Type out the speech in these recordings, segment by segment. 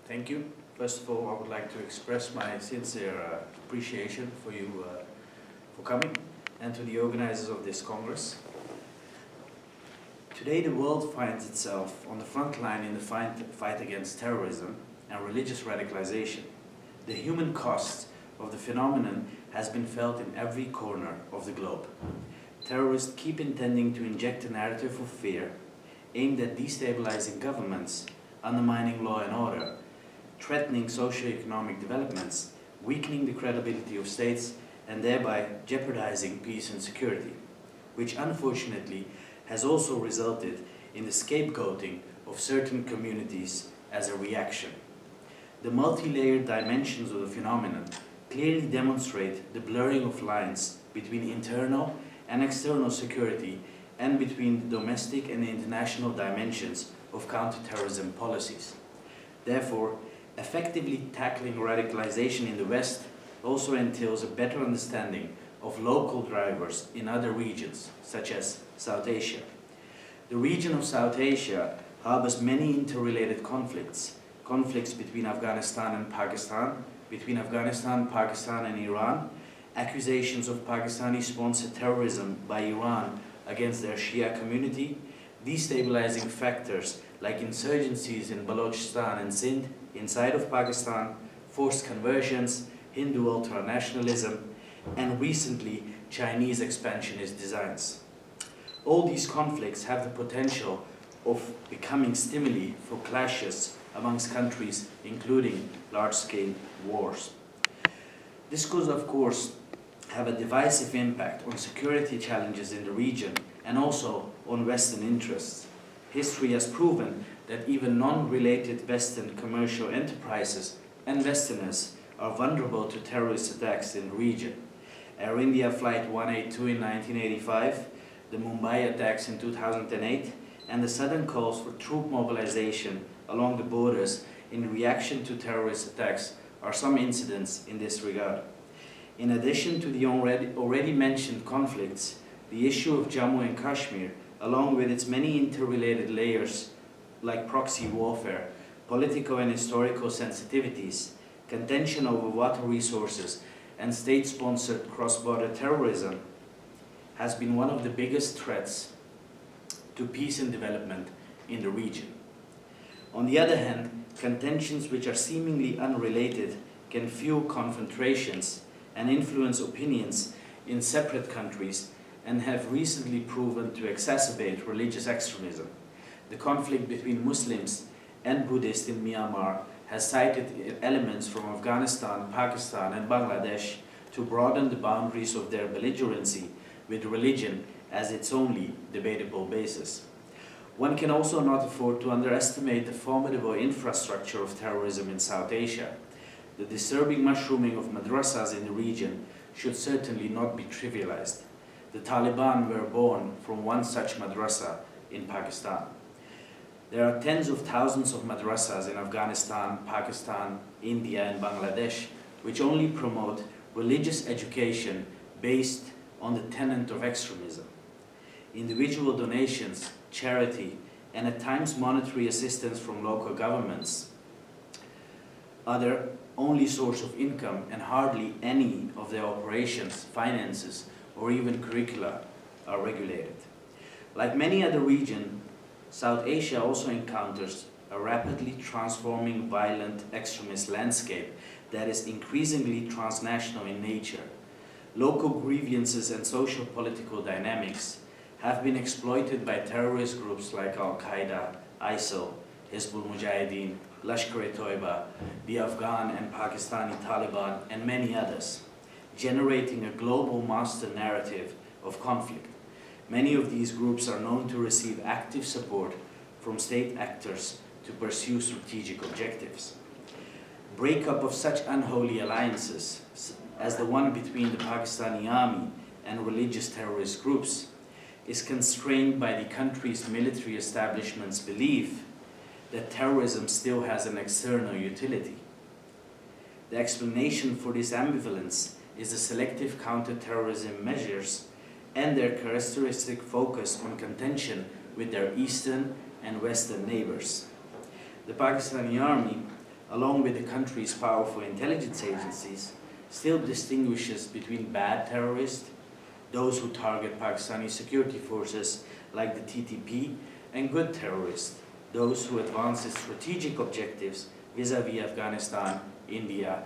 Thank you. First of all, I would like to express my sincere appreciation for you for coming and to the organizers of this Congress. Today the world finds itself on the front line in the fight against terrorism and religious radicalization. The human cost of the phenomenon has been felt in every corner of the globe. Terrorists keep intending to inject a narrative of fear aimed at destabilizing governments, undermining law and order, threatening socio-economic developments, weakening the credibility of states, and thereby jeopardizing peace and security, which unfortunately has also resulted in the scapegoating of certain communities as a reaction. The multi-layered dimensions of the phenomenon clearly demonstrate the blurring of lines between internal and external security and between the domestic and international dimensions of counter-terrorism policies. Therefore, effectively tackling radicalization in the West also entails a better understanding of local drivers in other regions, such as South Asia. The region of South Asia harbors many interrelated conflicts between Afghanistan and Pakistan, between Afghanistan, Pakistan and Iran, accusations of Pakistani-sponsored terrorism by Iran against their Shia community, destabilizing factors like insurgencies in Balochistan and Sindh inside of Pakistan, forced conversions, Hindu ultranationalism, and recently Chinese expansionist designs. All these conflicts have the potential of becoming stimuli for clashes amongst countries, including large-scale wars. This could, of course, have a divisive impact on security challenges in the region and also on Western interests. History has proven that even non-related Western commercial enterprises and Westerners are vulnerable to terrorist attacks in the region. Air India Flight 182 in 1985, the Mumbai attacks in 2008, and the sudden calls for troop mobilization along the borders in reaction to terrorist attacks are some incidents in this regard. In addition to the already mentioned conflicts, the issue of Jammu and Kashmir, along with its many interrelated layers like proxy warfare, political and historical sensitivities, contention over water resources, and state-sponsored cross-border terrorism, has been one of the biggest threats to peace and development in the region. On the other hand, contentions which are seemingly unrelated can fuel confrontations and influence opinions in separate countries and have recently proven to exacerbate religious extremism. The conflict between Muslims and Buddhists in Myanmar has cited elements from Afghanistan, Pakistan and Bangladesh to broaden the boundaries of their belligerency with religion as its only debatable basis. One can also not afford to underestimate the formidable infrastructure of terrorism in South Asia. The disturbing mushrooming of madrasas in the region should certainly not be trivialized. The Taliban were born from one such madrasa in Pakistan. There are tens of thousands of madrasas in Afghanistan, Pakistan, India and Bangladesh which only promote religious education based on the tenet of extremism. Individual donations, charity, and at times monetary assistance from local governments are their only source of income, and hardly any of their operations, finances, or even curricula are regulated. Like many other regions, South Asia also encounters a rapidly transforming violent extremist landscape that is increasingly transnational in nature. Local grievances and social political dynamics have been exploited by terrorist groups like Al-Qaeda, ISIL, Hizbul Mujahideen, Lashkar-e-Toiba, the Afghan and Pakistani Taliban, and many others, generating a global master narrative of conflict. Many of these groups are known to receive active support from state actors to pursue strategic objectives. Breakup of such unholy alliances as the one between the Pakistani army and religious terrorist groups is constrained by the country's military establishment's belief that terrorism still has an external utility. The explanation for this ambivalence is the selective counter-terrorism measures and their characteristic focus on contention with their eastern and western neighbors. The Pakistani army along with the country's powerful intelligence agencies, still distinguishes between bad terrorists, those who target Pakistani security forces like the TTP, and good terrorists, those who advance its strategic objectives vis-à-vis Afghanistan, India,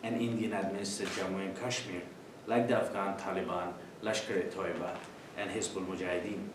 and Indian-administered Jammu and Kashmir, like the Afghan Taliban, Lashkar-e-Toiba, and Hizbul Mujahideen.